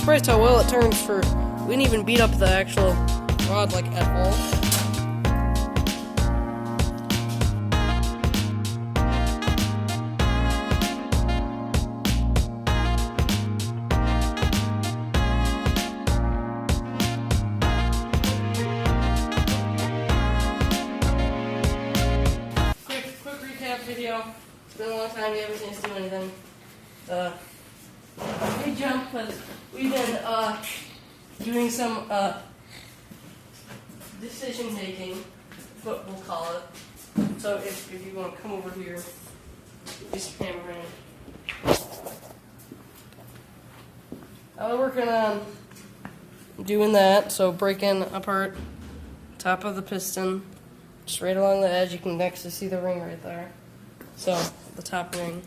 surprised how well it turned for, we didn't even beat up the actual rod like at all. Quick recap video. It's been a long time, we haven't seen us do anything. Big jump, because we've been doing some decision making, what we'll call it. So if you want to come over here, just camera in. We're working on doing that, so breaking apart top of the piston, just right along the edge. You can actually see the ring right there. So the top ring,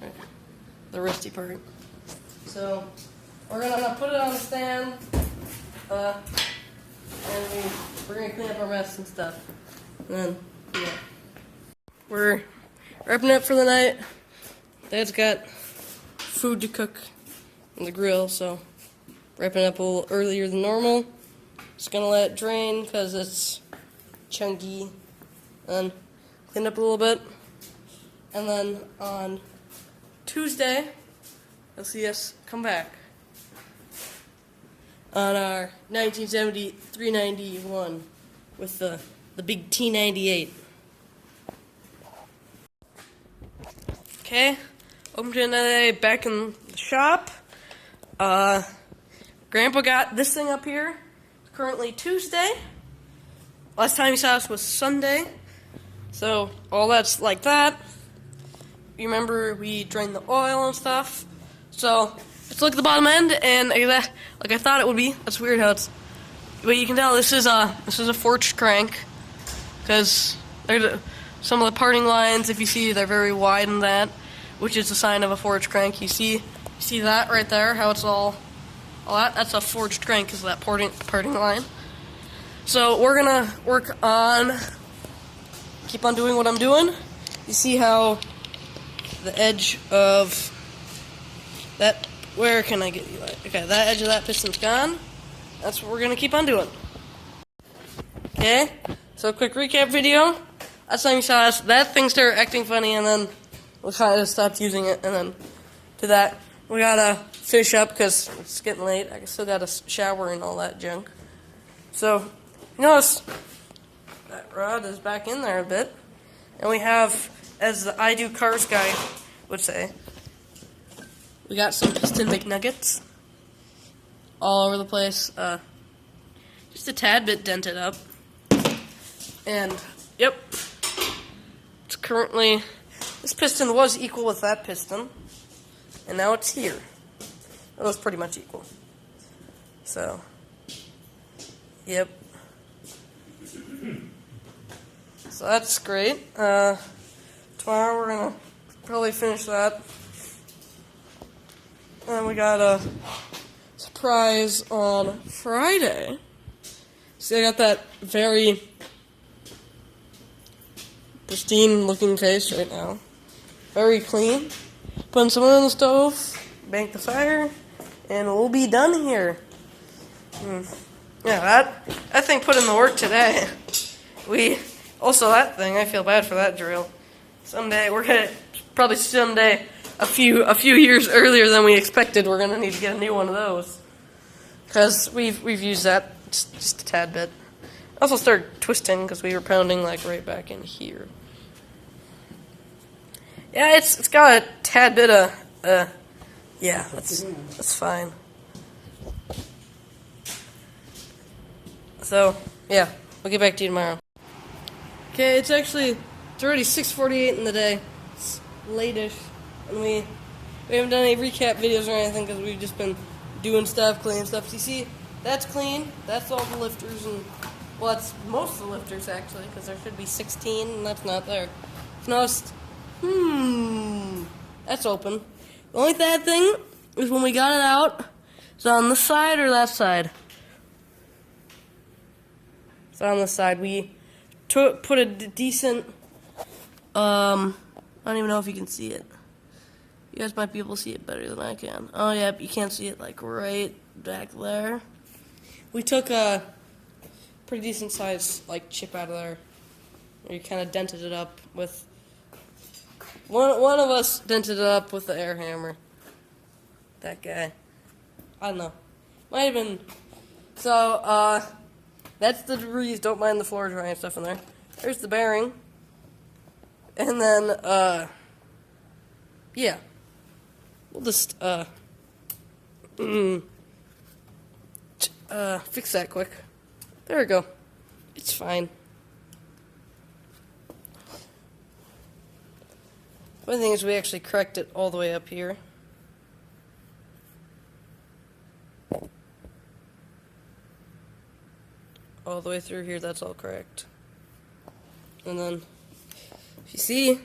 right, the wristy part. So we're gonna put it on the stand, and we're gonna clean up our mess and stuff. And then, yeah, we're wrapping up for the night. Dad's got food to cook on the grill, so wrapping up a little earlier than normal. Just gonna let it drain because it's chunky, and clean up a little bit. And then on Tuesday, you'll see us come back on our 1970 391 with the big T98. Okay, open to another day back in the shop. Grandpa got this thing up here. It's currently Tuesday. Last time he saw us was Sunday. So all that's like that. You remember we drained the oil and stuff. So let's look at the bottom end, and like I thought it would be. That's weird how it's. But you can tell this is a forged crank, because some of the parting lines, if you see, they're very wide in that, which is a sign of a forged crank. You see that right there, how it's all that. That's a forged crank, is that parting line. So we're gonna keep on doing what I'm doing. You see how the edge of that, where can I get you at? Okay, that edge of that piston's gone. That's what we're gonna keep on doing. Okay, so quick recap video. Last time you saw us, that thing started acting funny, and then we kind of stopped using it, and then to that, we gotta finish up because it's getting late. I still gotta shower and all that junk. So, you notice that rod is back in there a bit, and we have, as the I Do Cars guy would say, we got some piston McNuggets all over the place, just a tad bit dented up, and yep, it's currently, this piston was equal with that piston, and now it's here. It was pretty much equal, so, yep. So that's great. Tomorrow we're gonna probably finish that. And we got a surprise on Friday. See, I got that very pristine looking case right now. Very clean. Putting some on the stove, bank the fire, and we'll be done here. Yeah, that thing put in the work today. Also that thing, I feel bad for that drill. Someday, a few years earlier than we expected, we're gonna need to get a new one of those. Because we've used that just a tad bit. Also started twisting because we were pounding like right back in here. Yeah, it's got a tad bit of, yeah, that's fine. So, yeah, we'll get back to you tomorrow. Okay, it's already 6:48 in the day. It's late-ish, and we haven't done any recap videos or anything because we've just been doing stuff, cleaning stuff. So you see, that's clean. That's all the lifters, and, well, that's most of the lifters, actually, because there should be 16, and that's not there. So that's open. The only bad thing is when we got it out, it's on this side or that side? It's on this side. We put a decent, I don't even know if you can see it. You guys might be able to see it better than I can. Oh, yeah, but you can't see it, like, right back there. We took a pretty decent sized, like, chip out of there. We kind of dented it up with... One of us dented it up with the air hammer. That guy. I don't know. Might have been... So, that's the debris. Don't mind the floor dry and stuff in there. There's the bearing. And then, yeah. We'll just, fix that quick. There we go. It's fine. One thing is we actually correct it all the way up here. All the way through here, that's all correct. And then, if you see,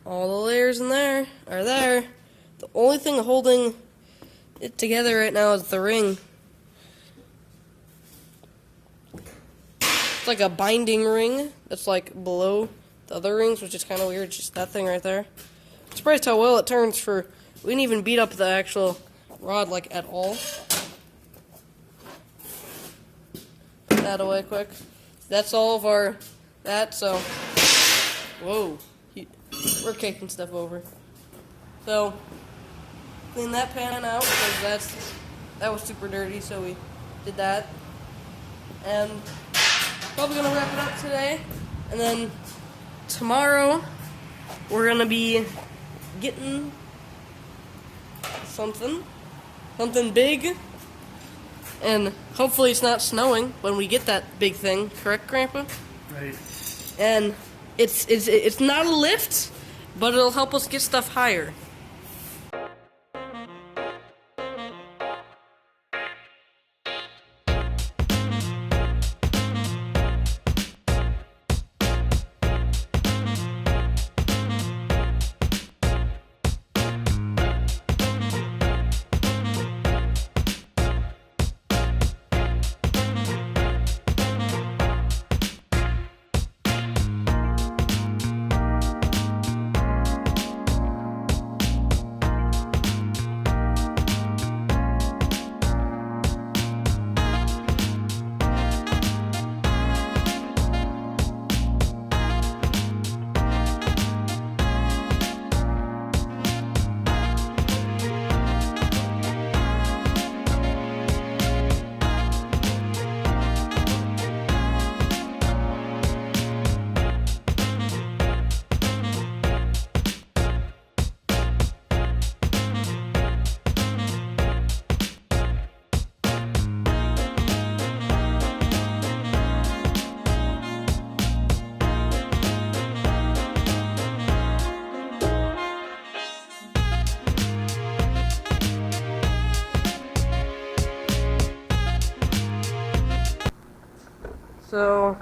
all the layers in there are there. The only thing holding it together right now is the ring. It's like a binding ring that's like below the other rings, which is kind of weird. It's just that thing right there. I'm surprised how well it turns for... We didn't even beat up the actual rod like at all. Put that away quick. That's all of our... so... Whoa. We're kicking stuff over. So, clean that pan out because that was super dirty, so we did that. And probably gonna wrap it up today. And then tomorrow we're gonna be getting something big. And hopefully it's not snowing when we get that big thing, correct, Grandpa? Right. And it's not a lift, but it'll help us get stuff higher. So,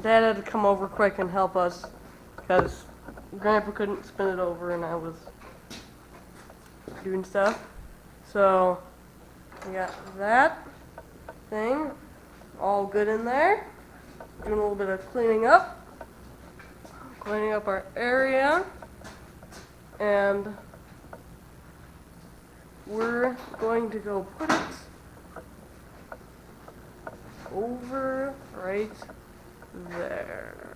Dad had to come over quick and help us because Grandpa couldn't spin it over and I was doing stuff. So, we got that thing all good in there. Doing a little bit of cleaning up our area, and we're going to go put it over right there.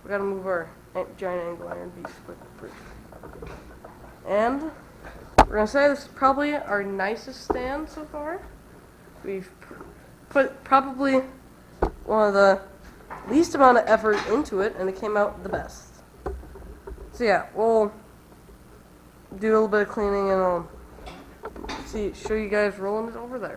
We gotta move our giant angle iron beast quick. And we're gonna say this is probably our nicest stand so far. We've put probably one of the least amount of effort into it, and it came out the best. So yeah, we'll do a little bit of cleaning and I'll show you guys rolling it over there.